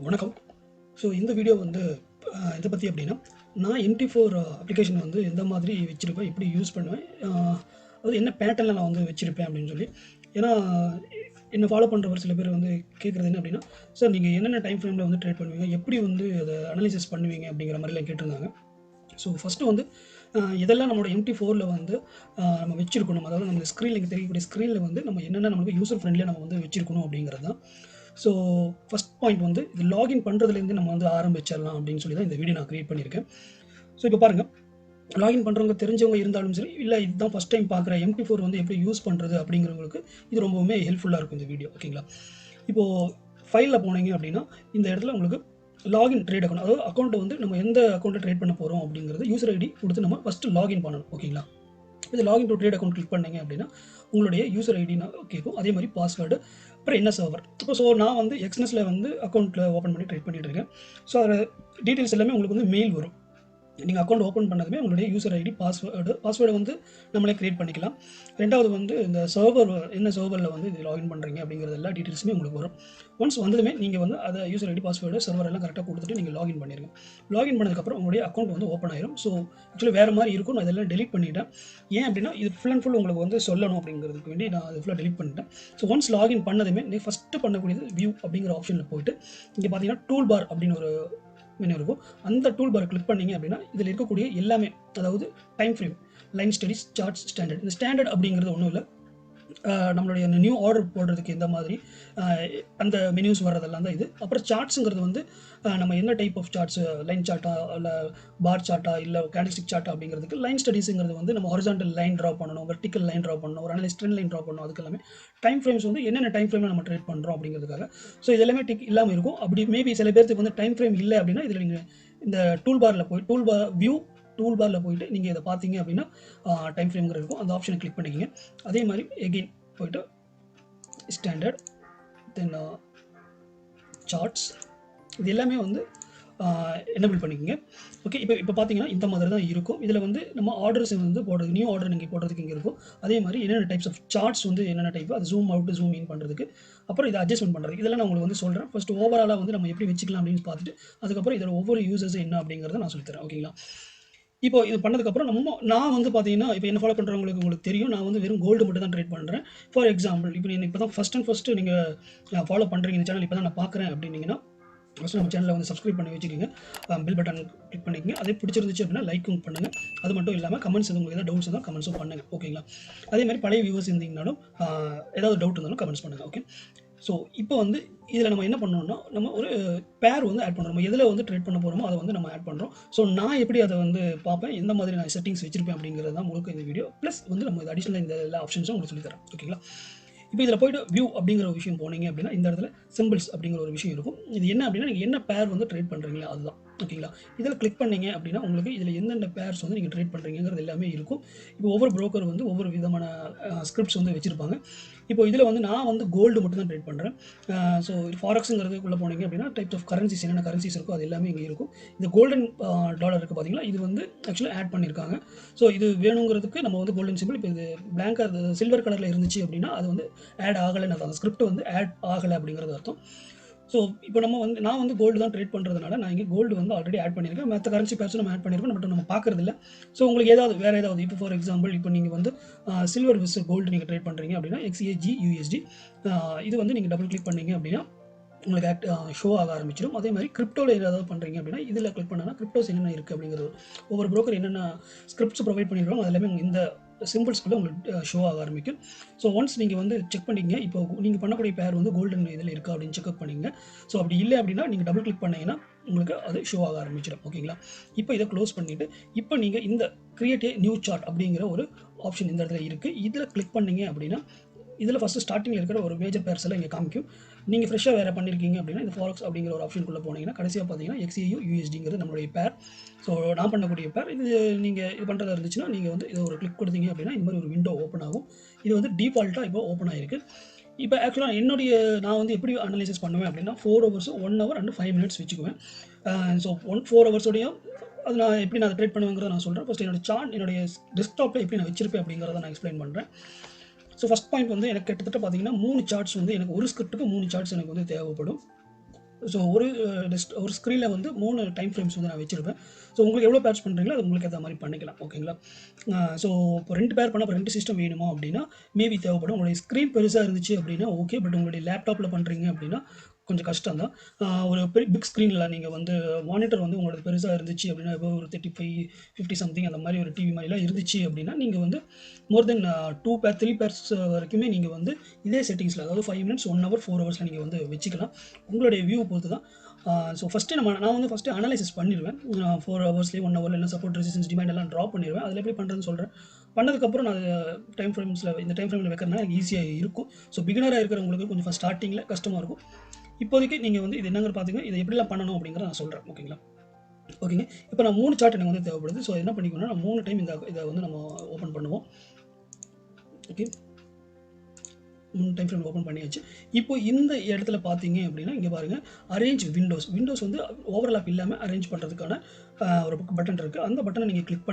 வணக்கம். ஸோ இந்த வீடியோ வந்து இதை பற்றி அப்படின்னா, நான் MT4 அப்ளிகேஷன் வந்து எந்த மாதிரி வச்சுருப்பேன், எப்படி யூஸ் பண்ணுவேன், அது என்ன பேட்டர்னில் நான் வந்து வச்சுருப்பேன் அப்படின்னு சொல்லி. ஏன்னா என்னை ஃபாலோ பண்ணுற ஒரு சில பேர் வந்து கேட்குறது என்ன அப்படின்னா, சார் நீங்கள் என்னென்ன டைம் ஃப்ரேமில் வந்து ட்ரேட் பண்ணுவீங்க, எப்படி வந்து அதை அனலைசிஸ் பண்ணுவீங்க அப்படிங்கிற மாதிரிலாம் கேட்டிருந்தாங்க. ஸோ ஃபஸ்ட்டு வந்து இதெல்லாம் நம்மளோட MT4ல் வந்து நம்ம வச்சுருக்கணும். அதாவது நம்ம ஸ்க்ரீனில் இங்கே தெரியக்கூடிய ஸ்க்ரீனில் வந்து நம்ம என்னென்ன நம்மளுக்கு யூசர் ஃப்ரெண்ட்லியாக நம்ம வந்து வச்சுருக்கணும் அப்படிங்கிறது தான். ஸோ ஃபஸ்ட் பாயிண்ட் வந்து இது லாகின் பண்ணுறதுலேருந்து நம்ம வந்து ஆரம்பிச்சிடலாம் அப்படின்னு சொல்லி தான் இந்த வீடியோ நான் க்ரியேட் பண்ணியிருக்கேன். ஸோ இப்போ பாருங்கள், லாகின் பண்ணுறவங்க தெரிஞ்சவங்க இருந்தாலும் சரி, இல்லை இதுதான் ஃபஸ்ட் டைம் பார்க்குற MT4 வந்து எப்படி யூஸ் பண்ணுறது அப்படிங்கிறவங்களுக்கு இது ரொம்பவுமே ஹெல்ப்ஃபுல்லாக இருக்கும் இந்த வீடியோ. ஓகேங்களா? இப்போது ஃபைலில் போனீங்க அப்படின்னா இந்த இடத்துல உங்களுக்கு லாகின் ட்ரேட் அக்கௌண்ட், அதாவது அக்கௌண்ட்டை வந்து நம்ம எந்த அக்கௌண்ட்டில் ட்ரேட் பண்ண போகிறோம் அப்படிங்கிறது யூசர் ஐடி கொடுத்து நம்ம ஃபஸ்ட்டு லாகின் பண்ணணும். ஓகேங்களா? இது login to trade account click பண்ணீங்க அப்படின்னா உங்களுடைய யூசர் ஐடி கேட்கும். அதே மாதிரி பாஸ்வேர்டு, அப்புறம் என்ன சர்வர். இப்போ ஸோ நான் வந்து எக்ஸ்னஸில் வந்து அக்கௌண்ட்டில் ஓப்பன் பண்ணி ட்ரேட் பண்ணிட்டு இருக்கேன். ஸோ அதில் டீட்டெயில்ஸ் எல்லாமே உங்களுக்கு வந்து மெயில் வரும். நீங்கள் அக்கௌண்ட் ஓப்பன் பண்ணதுமே உங்களுடைய யூசர் ஐடி, பாஸ்வேர்டை வந்து நம்மளே க்ரியேட் பண்ணிக்கலாம். ரெண்டாவது வந்து இந்த சர்வர், என்ன சர்வரில் வந்து இது லாகின் பண்ணுறீங்க அப்படிங்கிறது எல்லா டீட்டெயில்ஸுமே உங்களுக்கு வரும். ஒன்ஸ் வந்ததுமே நீங்கள் வந்து அதை யூசர் ஐடி, பாஸ்வேர்டு, சர்வர் எல்லாம் கரெக்டாக கொடுத்துட்டு நீங்கள் லாகின் பண்ணிடுங்க. லாகின் பண்ணதுக்கப்புறம் உங்களுடைய அக்கௌண்ட் வந்து ஓப்பன் ஆயிரும். ஸோ ஆக்சுவலி வேறு மாதிரி இருக்கும். நான் இதெல்லாம் டெலிட் பண்ணிட்டேன். ஏன் அப்படின்னா இது ஃபுல் அண்ட் ஃபுல் உங்களுக்கு வந்து சொல்லணும் அப்படிங்கிறதுக்கு வேண்டி நான் அது ஃபுல்லாக டெலிட் பண்ணிட்டேன். ஸோ ஒன்ஸ் லாகின் பண்ணதுமே நீங்கள் ஃபஸ்ட்டு பண்ணக்கூடியது வியூ அப்படிங்கிற ஆப்ஷனில் போயிட்டு இங்கே பார்த்தீங்கன்னா டூல் பார் அப்படின்னு ஒரு மெனு இருக்கும். அந்த டூல் பாரை கிளிக் பண்ணீங்க அப்படின்னா இதில் இருக்கக்கூடிய எல்லாமே, அதாவது time frame, line studies, charts, standard. இந்த ஸ்டாண்டர்ட் அப்படிங்கிறது ஒன்றும் இல்லை, நம்மளுடைய நியூ ஆர்டர் போடுறதுக்கு எந்த மாதிரி அந்த மெனியூஸ் வர்றதெல்லாம் தான் இது. அப்புறம் சார்ட்ஸுங்கிறது வந்து நம்ம என்ன டைப் ஆஃப் சார்ட்ஸ், லைன் சார்ட்டா இல்லை பார் சார்ட்டா இல்லை கேண்டில்ஸ்டிக் சார்ட்டா அப்படிங்கிறதுக்கு. லைன் ஸ்டடிஸுங்கிறது வந்து நம்ம ஹாரிசான்டல் லைன் ட்ரா பண்ணணும், வெர்டிக்கல் லைன் ட்ரா பண்ணணும், ஒரு அனலைஸ் ட்ரெண்ட் லைன் ட்ரா பண்ணணும். அதுக்கு எல்லாமே டைம் ஃப்ரேம்ஸ் வந்து என்னென்ன டைம் ஃப்ரேமில் நம்ம ட்ரேட் பண்ணுறோம் அப்படிங்கிறதுக்காக. ஸோ இது எல்லாமே டிக் இல்லாமல் இருக்கும். அப்படி மேபி சில பேருக்கு வந்து டைம் ஃப்ரேம் இல்லை அப்படின்னா இதில் நீங்கள் இந்த டூல் பாரில் போய் வியூ டூல் பாரில் போயிட்டு நீங்கள் இதை பார்த்தீங்க அப்படின்னா டைம் ஃப்ரேம்ங்கிற இருக்கும். அந்த ஆப்ஷனை கிளிக் பண்ணிக்கிங்க. அதே மாதிரி எகெயின் போயிட்டு ஸ்டாண்டர்ட், தென் சார்ட்ஸ், இது எல்லாமே வந்து எனேபிள் பண்ணிக்கோங்க. ஓகே, இப்போ பார்த்தீங்கன்னா இந்த மாதிரி தான் இருக்கும். இதில் வந்து நம்ம ஆர்டர்ஸ் வந்து போடுறது, நியூ ஆர்டர் நீங்கள் போடுறதுக்கு இங்கே இருக்கும். அதே மாதிரி என்னென்ன டைப்ஸ் ஆஃப் சார்ட்ஸ் வந்து என்னென்ன டைப், அது ஜூம் அவுட், ஜூம் இன் பண்ணுறதுக்கு, அப்புறம் இதை அட்ஜஸ்ட்மெண்ட் பண்ணுறது, இதெல்லாம் நான் உங்களுக்கு வந்து சொல்கிறேன். ஃபஸ்ட்டு ஓவராலாக வந்து நம்ம எப்படி வச்சுக்கலாம் அப்படின்னு பார்த்துட்டு அதுக்கப்புறம் இதில் ஒவ்வொரு யூசர்ஸ் என்ன அப்படிங்கிறத நான் சொல்லித்தரேன். ஓகேங்களா? இப்போ இது பண்ணதுக்கப்புறம் நான் வந்து பார்த்தீங்கன்னா, இப்போ என்ன ஃபாலோ பண்ணுறவங்களுக்கு உங்களுக்கு தெரியும், நான் வந்து வெறும் கோல்டு மட்டும் தான் ட்ரேட் பண்ணுறேன். ஃபார் எக்ஸாம்பிள், இப்போ நீங்கள் இப்போ தான் ஃபஸ்ட்டு நீங்கள் ஃபாலோ பண்ணுறீங்க, இந்த சேனல் இப்போ தான் நான் பார்க்குறேன் அப்படின்னீங்கன்னா, ஃபஸ்ட்டு நம்ம சேனலை வந்து சப்ஸ்கிரைப் பண்ணி வச்சுக்கோங்க. பெல் பட்டன் கிளிக் பண்ணிக்கங்க. அதே பிடிச்சிருந்துச்சு அப்படின்னா லைக்கும் பண்ணுங்கள். அது மட்டும் இல்லாமல் கமெண்ட்ஸ் எதுவும் உங்களுக்கு ஏதாவது டவுட்ஸ் இருந்தால் கமெண்ட்ஸும் பண்ணுங்கள். ஓகேங்களா? அதே மாதிரி பழைய வியூவர்ஸ் இருந்தீங்கனாலும் ஏதாவது டவுட் இருந்தாலும் கமெண்ட்ஸ் பண்ணுங்கள். ஓகே. ஸோ இப்போ வந்து இதில் நம்ம என்ன பண்ணோம்னா, நம்ம ஒரு பேர் வந்து ஆட் பண்ணுறோம். நம்ம எதில் வந்து ட்ரேட் பண்ண போகிறோமோ அதை வந்து நம்ம ஆட் பண்ணுறோம். ஸோ நான் எப்படி அதை வந்து பார்ப்பேன், எந்த மாதிரி நான் செட்டிங்ஸ் வச்சிருப்பேன் அப்படிங்கிறது தான் முழுக்க இந்த வீடியோ. ப்ளஸ் வந்து நம்ம அடிஷனலாக இந்த எல்லா ஆப்ஷன்ஸும் உங்களுக்கு சொல்லித்தரேன். ஓகேங்களா? இப்போ இதில் போய்ட்டு வியூ அப்படிங்கிற ஒரு விஷயம் போனீங்க அப்படின்னா இந்த இடத்துல சிம்பிள்ஸ் அப்படிங்கிற ஒரு விஷயம் இருக்கும். இது என்ன அப்படின்னா, நீங்கள் என்ன பேர் வந்து ட்ரேட் பண்ணுறீங்களா அதுதான். ஓகேங்களா? இதில் கிளிக் பண்ணீங்க அப்படின்னா உங்களுக்கு இதில் எந்தெந்த பேர்ஸ் வந்து நீங்கள் ட்ரேட் பண்ணுறீங்கிறது எல்லாமே இருக்கும். இப்போ ஒவ்வொரு புரோக்கர் வந்து ஒவ்வொரு விதமான ஸ்கிரிப்ட்ஸ் வந்து வச்சுருப்பாங்க. இப்போ இதில் வந்து நான் வந்து கோல்டு மட்டும் தான் ட்ரேட் பண்ணுறேன். ஸோ ஃபாரெக்ஸுங்கிறதுக்குள்ளே போனீங்க அப்படின்னா டைப்ஸ் ஆஃப் கரன்சிஸ், என்னென்ன கரன்சிஸ் இருக்கோ அது எல்லாமே இங்கே இருக்கும். இந்த கோல்டன் டாலர் இருக்குது பார்த்தீங்களா, இது வந்து ஆக்சுவலாக ஆட் பண்ணியிருக்காங்க. ஸோ இது வேணுங்கிறதுக்கு நம்ம வந்து கோல்டன் சிம்பிள், இப்போ இது பிளாங்காக சில்வர் கலரில் இருந்துச்சு அப்படின்னா அது வந்து ஆட் ஆகலைன்னு அர்த்தம். அந்த ஸ்கிரிப்ட் வந்து ஆட் ஆகலை அப்படிங்கிறது அர்த்தம். ஸோ இப்போ நான் வந்து கோல்டு தான் ட்ரேட் பண்ணுறதுனால நான் இங்கே கோல்டு வந்து ஆல்ரெடி ஆட் பண்ணியிருக்கேன். மற்ற கரன்சி பேர்ஸும் நம்ம ஆட் பண்ணியிருக்கோம், பட் நம்ம பார்க்குறதில்ல. ஸோ உங்களுக்கு ஏதாவது வேறு ஏதாவது, இப்போ ஃபார் எக்ஸாம்பிள் இப்போ நீங்கள் வந்து சில்வர் விஸ் கோல்டு நீங்கள் ட்ரேட் பண்ணுறீங்க அப்படின்னா XAGUSD, இது வந்து நீங்கள் டபுள் கிளிக் பண்ணீங்க அப்படின்னா உங்களுக்கு ஷோ ஆக ஆரம்பிச்சிடும். அதே மாதிரி கிரிப்டோவில் ஏதாவது பண்ணுறீங்க அப்படின்னா இதில் கிளிக் பண்ணால் கிரிப்டோஸ் என்னென்ன இருக்குது அப்படிங்கிறது, ஒவ்வொரு ப்ரோக்கர் என்னென்ன ஸ்கிரிப்ட்ஸ் ப்ரொவைட் பண்ணியிருக்காங்க அது எல்லாமே இந்த சிம்பிள்ஸ்குள்ளே உங்களுக்கு ஷோ ஆக ஆரம்பிக்கும். ஸோ ஒன்ஸ் நீங்கள் வந்து செக் பண்ணிங்க, இப்போ நீங்கள் பண்ணக்கூடிய பேர் வந்து கோல்டன் இதில் இருக்கா அப்படின்னு செக்அப் பண்ணிங்க. ஸோ அப்படி இல்லை அப்படின்னா நீங்கள் டபுள் கிளிக் பண்ணிங்கன்னா உங்களுக்கு அது ஷோ ஆக ஆரம்பிச்சிடும். ஓகேங்களா? இப்போ இதை க்ளோஸ் பண்ணிவிட்டு இப்போ நீங்கள் இந்த கிரியேட் ஏ நியூ சார்ட் அப்படிங்கிற ஒரு ஆப்ஷன் இந்த இடத்துல இருக்குது. இதில் கிளிக் பண்ணிங்க அப்படின்னா இதில் ஃபஸ்ட்டு ஸ்டார்டிங்கில் இருக்கிற ஒரு மேஜர் பேர்ஸ் எல்லாம் இங்கே காமிக்கும். நீங்கள் ஃப்ரெஷ்ஷாக வேறு பண்ணியிருக்கீங்க அப்படின்னா இந்த ஃபாரெக்ஸ் அப்படிங்கிற ஒரு ஆப்ஷனுக்குள்ளே போனீங்கன்னா கடைசியாக பார்த்தீங்கன்னா XAUUSDங்கிறது நம்மளுடைய பேர். ஸோ நான் பண்ணக்கூடிய பேர் இது. நீங்கள் இது பண்ணுறதா இருந்துச்சுன்னா நீங்கள் வந்து இதை ஒரு கிளிக் கொடுத்தீங்க அப்படின்னா இந்த மாதிரி ஒரு விண்டோ ஓப்பன் ஆகும். இது வந்து டிஃபால்ட்டாக இப்போ ஓப்பன் ஆகிருக்கு. இப்போ ஆக்சுவலாக நான் வந்து எப்படி அனலைசிஸ் பண்ணுவேன் அப்படின்னா 4 ஹவர்ஸ், 1 ஹவர் அண்ட் 5 மினிட்ஸ் வச்சுக்குவேன். ஸோ 4 ஹவர்ஸோடையும் அது நான் எப்படி நான் ட்ரேட் பண்ணுவேங்கிறத நான் சொல்கிறேன். ஃபஸ்ட் என்னோடய சார்ட், என்னுடைய டெஸ்க்டாப்பில் எப்படி நான் வச்சிருப்பேன் அப்படிங்கிறத நான் எக்ஸ்பிளைன் பண்ணுறேன். ஸோ ஃபஸ்ட் பாயிண்ட் வந்து எனக்கு கிட்டத்தட்ட பார்த்தீங்கன்னா 3 சார்ட்ஸ் வந்து எனக்கு ஒரு ஸ்கிரிப்ட்டுக்கு 3 சார்ட்ஸ் எனக்கு வந்து தேவைப்படும். ஸோ ஒரு ஸ்க்ரீனில் வந்து 3 டைம் ஃப்ரேம்ஸ் வந்து நான் வச்சுருப்பேன். ஸோ உங்களுக்கு எவ்வளோ பேர்ஸ் பண்ணுறீங்களோ அது உங்களுக்கு ஏற்ற மாதிரி பண்ணிக்கலாம். ஓகேங்களா? ஸோ இப்போ 2 பேர் பண்ண, அப்போ 2 சிஸ்டம் வேணுமா அப்படின்னா மேபி தேவைப்படும். உங்களுடைய ஸ்க்ரீன் பெருசாக இருந்துச்சு அப்படின்னா ஓகே. பட் உங்களுடைய லேப்டாப்பில் பண்ணுறீங்க அப்படின்னா கொஞ்சம் கஷ்டம் தான். ஒரு பிக் ஸ்க்ரீனில் நீங்கள் வந்து மானிட்டர் வந்து உங்களுக்கு பெருசாக இருந்துச்சு அப்படின்னா, இப்போ ஒரு 35, 50 சம்திங் அந்த மாதிரி ஒரு டிவி மாதிரிலாம் இருந்துச்சு அப்படின்னா, நீங்கள் வந்து மோர் தென் 2 பேர் 3 பேர்ஸ் வரைக்குமே நீங்கள் வந்து இதே செட்டிங்ஸில், அதாவது 5 மினிட்ஸ் 1 ஹவர் 4 ஹவர்ஸில் நீங்கள் வந்து வச்சுக்கலாம். உங்களுடைய வியூ பொறுத்து தான். ஸோ நான் வந்து ஃபஸ்ட்டு அனலைசிஸ் பண்ணிடுவேன். 4 ஹவர்ஸ்லேயே 1 ஹவரில் என்ன சப்போர்ட், ரெசிஸ்டன்ஸ், டிமாண்ட் எல்லாம் ட்ரா பண்ணிடுவேன். அதில் எப்படி பண்ணுறதுன்னு சொல்கிறேன். பண்ணதுக்கப்புறம் நான் இந்த டைம் ஃப்ரேமில் வைக்கிறதுனால எனக்கு ஈஸியாக இருக்கும். ஸோ பிகினராக இருக்கிறவங்களுக்கு கொஞ்சம் ஸ்டார்டிங்கில் கஷ்டமாக இருக்கும். இப்போதைக்கு நீங்கள் வந்து இது என்னங்கிற பார்த்துங்க, இதை எப்படிலாம் பண்ணணும் அப்படிங்கிறத நான் சொல்கிறேன். ஓகேங்களா? ஓகேங்க. இப்போ நான் 3 சார்ட் எனக்கு வந்து தேவைப்படுது. ஸோ என்ன பண்ணிக்கணும்னா, நான் 3 டைம் இதை வந்து நம்ம ஓப்பன் பண்ணுவோம். ஓகே, 3 டைம் ஃப்ரேம் ஓப்பன் பண்ணியாச்சு. இப்போ இந்த இடத்துல பார்த்தீங்க அப்படின்னா, இங்கே பாருங்கள், அரேஞ்ச் விண்டோஸ் வந்து ஓவர்லாப் இல்லாமல் அரேஞ்ச் பண்ணுறதுக்கான ஒரு பட்டன் இருக்குது. அந்த பட்டனை நீங்கள் கிளிக்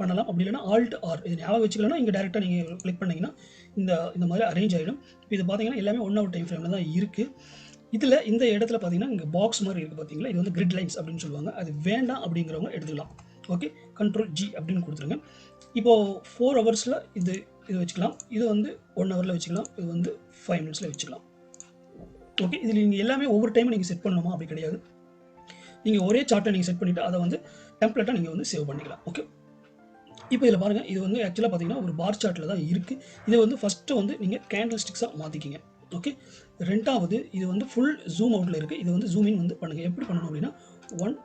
பண்ணலாம். அப்படி இல்லைனா Alt R, இது ஞாபகம் வச்சுக்கலன்னா இங்கே டேரெக்டாக நீங்கள் கிளிக் பண்ணிங்கன்னா இந்த மாதிரி அரேஞ்ச் ஆகிடும். இப்போ இது பார்த்தீங்கன்னா எல்லாமே 1 ஹவர் டைம் ஃப்ரேமில் தான் இருக்குது. இதில் இந்த இடத்துல பார்த்தீங்கன்னா இங்கே பாக்ஸ் மாதிரி இருக்குது பார்த்தீங்களா, இது வந்து கிரிட் லைன்ஸ் அப்படின்னு சொல்லுவாங்க. அது வேண்டாம் அப்படிங்கிறவங்க எடுத்துக்கலாம். ஓகே, Ctrl+G அப்படின்னு கொடுத்துருங்க. இப்போது 4 ஹவர்ஸில் இது வச்சுக்கலாம். இது வந்து 1 ஹவரில் வச்சுக்கலாம். இது வந்து 5 மினிட்ஸில் வச்சுக்கலாம். ஓகே, இதில் நீங்கள் எல்லாமே ஒவ்வொரு டைமும் நீங்கள் செட் பண்ணணுமா அப்படி கிடையாது. நீங்கள் ஒரே சார்ட்டை நீங்கள் செட் பண்ணிவிட்டு அதை வந்து டெம்ப்ளேட்டாக நீங்கள் வந்து சேவ் பண்ணிக்கலாம். ஓகே, இப்போ இதில் பாருங்கள், இது வந்து ஆக்சுவலாக பார்த்தீங்கன்னா ஒரு பார் சார்ட்டில் தான் இருக்குது. இதை வந்து ஃபஸ்ட்டு வந்து நீங்கள் கேண்டில் ஸ்டிக்ஸாக மாற்றிக்கிங்க. ஓகே, ரெண்டாவது இது வந்து ஃபுல் ஜூம் அவுட்டில் இருக்குது. இது வந்து ஜூம் இன் வந்து பண்ணுங்கள். எப்படி பண்ணணும் அப்படின்னா 1,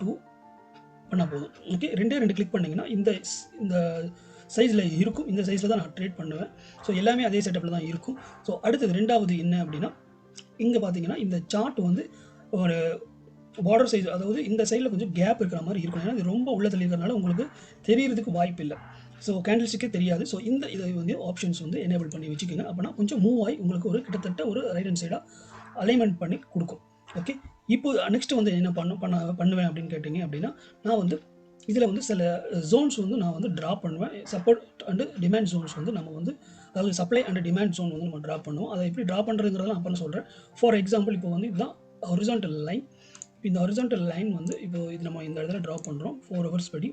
2 பண்ணால் போதும். ஓகே, 2 கிளிக் பண்ணிங்கன்னா இந்த சைஸில் இருக்கும். இந்த சைஸில் தான் நான் ட்ரேட் பண்ணுவேன். ஸோ எல்லாமே அதே செட்டப்பில் தான் இருக்கும். ஸோ அடுத்தது ரெண்டாவது என்ன அப்படின்னா, இங்கே பார்த்தீங்கன்னா இந்த சார்ட் வந்து ஒரு பார்டர் சைஸ், அதாவது இந்த சைடில் கொஞ்சம் கேப் இருக்கிற மாதிரி இருக்கும். ஏன்னா இது ரொம்ப உள்ள தள்ளி இருக்கிறனால உங்களுக்கு தெரியறதுக்கு வாய்ப்பு இல்லை. ஸோ கேண்டில்ஸ்டிக்கே தெரியாது. ஸோ இதை வந்து ஆப்ஷன்ஸ் வந்து எனேபிள் பண்ணி வச்சுக்கோங்க. அப்படின்னா கொஞ்சம் மூவ் ஆகி உங்களுக்கு ஒரு கிட்டத்தட்ட ஒரு ரைட் ஹேண்ட் சைடாக அலைன்மெண்ட் பண்ணி கொடுக்கும். ஓகே, இப்போ நெக்ஸ்ட் வந்து என்ன பண்ணுவேன் அப்படின்னு கேட்டிங்க அப்படின்னா, நான் வந்து இதில் வந்து சில ஜோன்ஸ் வந்து நான் வந்து ட்ரா பண்ணுவேன். சப்போர்ட் அண்ட் டிமாண்ட் ஜோன்ஸ் வந்து நம்ம வந்து, அதாவது சப்ளை அண்ட் டிமாண்ட் ஜோன் வந்து நம்ம ட்ரா பண்ணுவோம். அதை எப்படி ட்ரா பண்ணுறதுங்கிறத நான் அப்புறம் சொல்கிறேன். ஃபார் எக்ஸாம்பிள் இப்போ வந்து இதுதான் ஹாரிசான்டல் லைன். இந்த ஹாரிசான்டல் லைன் வந்து இப்போ இது நம்ம இந்த இடத்துல ட்ரா பண்ணுறோம் 4 ஹவர்ஸ் படி.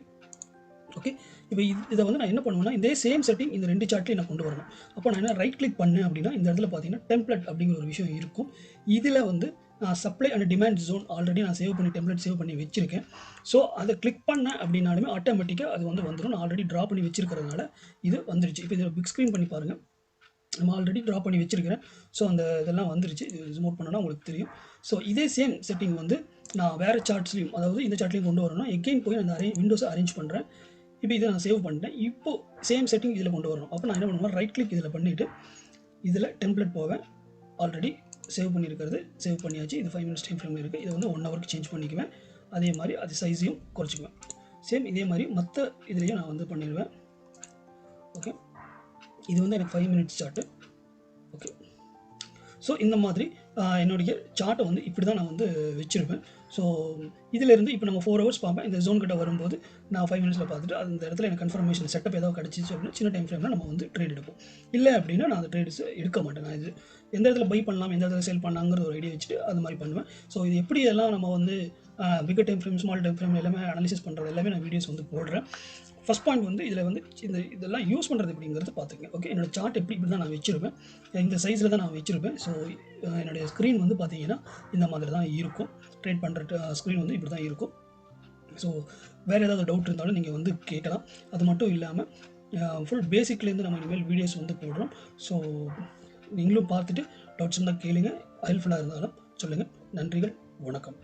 ஓகே, இப்போ இதை வந்து நான் என்ன பண்ணுவேன்னா, இதே சேம் செட்டிங் இந்த 2 சார்ட்லையும் நான் கொண்டு வரணும். அப்போ நான் என்ன ரைட் கிளிக் பண்ணேன் அப்படின்னா, இந்த இடத்துல பார்த்தீங்கன்னா டெம்ப்ளேட் அப்படிங்கிற ஒரு விஷயம் இருக்கும். இதில் வந்து நான் supply and demand zone already நான் டெம்ப்ளேட் சேவ் பண்ணி வச்சுருக்கேன். ஸோ அதை கிளிக் பண்ணேன் அப்படின்னாலுமே ஆட்டோமேட்டிக்காக அது வந்து வந்துடும். நான் ஆல்ரெடி ட்ரா பண்ணி வச்சிருக்கிறதுனால இது வந்துருச்சு. இப்போ இதில் பிக் ஸ்க்ரீன் பண்ணி பாருங்கள், நம்ம ஆல்ரெடி ட்ரா பண்ணி வச்சுருக்கிறேன். ஸோ இதெல்லாம் வந்துருச்சு. இது ஜூம் அவுட் பண்ணோன்னா உங்களுக்கு தெரியும். ஸோ இதே சேம் செட்டிங் வந்து நான் வேறு சார்ட்ஸ்லையும், அதாவது இந்த சார்ட்லையும் கொண்டு வரணும். எகெயின் போய் அந்த விண்டோஸை அரேஞ்ச் பண்ணுறேன். இப்போ இதை நான் சேவ் பண்ணிட்டேன். இப்போ சேம் செட்டிங் இதில் கொண்டு வரணும். அப்போ நான் என்ன பண்ணுவேன், ரைட் கிளிக் இதில் பண்ணிவிட்டு இதில் டெம்ப்ளேட் போவேன். ஆல்ரெடி சேவ் பண்ணியாச்சு. இது 5 மினிட்ஸ் டைம் ஃப்ரேம் இருக்குது. இதை வந்து 1 ஹவருக்கு சேஞ்ச் பண்ணிக்குவேன். அதே மாதிரி அது சைஸையும் குறைச்சிக்குவேன். சேம் இதே மாதிரி மற்ற இதுலேயும் நான் வந்து பண்ணிடுவேன். ஓகே, இது வந்து எனக்கு 5 மினிட்ஸ் சார்ட்டு. ஓகே, ஸோ இந்த மாதிரி என்னுடைய சார்ட்டை வந்து இப்படி தான் நான் வந்து வச்சுருப்பேன். ஸோ இதிலேருந்து இப்போ நம்ம 4 ஹவர்ஸ் பார்ப்பேன். இந்த ஜோன் கிட்ட வரும்போது நான் 5 மினிட்ஸில் பார்த்துட்டு அந்த இடத்துல எனக்கு கன்ஃபர்மேஷன் செட்டப் ஏதாவது கிடச்சிச்சு அப்படின்னா சின்ன டைம் ஃப்ரேமில் நம்ம வந்து ட்ரேட் எடுப்போம். இல்லை அப்படின்னா நான் அந்த ட்ரேட்ஸ் எடுக்க மாட்டேன். நான் இது எந்த இடத்துல பை பண்ணலாம், எந்த இடத்துல சேல் பண்ணலாங்கிற ஒரு ஐடியா வச்சுட்டு அது மாதிரி பண்ணுவேன். ஸோ இது எப்படி எல்லாம் நம்ம வந்து bigger time frame, small time frame எல்லாமே அனாலிசிஸ் பண்ணுறது எல்லாமே நான் வீடியோஸ் வந்து போடுறேன். ஃபஸ்ட் பாயிண்ட் வந்து இதில் வந்து இதெல்லாம் யூஸ் பண்ணுறது எப்படிங்கிறது பார்த்துங்க. ஓகே, என்னோடய சார்ட் இப்படி தான் நான் வச்சுருப்பேன். இந்த சைஸில் தான் நான் வச்சுருப்பேன். ஸோ என்னுடைய ஸ்க்ரீன் வந்து பார்த்தீங்கன்னா இந்த மாதிரி தான் இருக்கும். ட்ரேட் பண்ணுற ஸ்க்ரீன் வந்து இப்படி தான் இருக்கும். ஸோ வேறு ஏதாவது டவுட் இருந்தாலும் நீங்கள் வந்து கேட்கலாம். அது மட்டும் இல்லாமல் ஃபுல் பேசிக்லேருந்து நம்ம இனிமேல் வீடியோஸ் வந்து போடுறோம். ஸோ நீங்களும் பார்த்துட்டு டவுட்ஸ் இருந்தால் கேளுங்க. ஹெல்ப்ஃபுல்லாக இருந்தாலும் சொல்லுங்கள். நன்றிகள், வணக்கம்.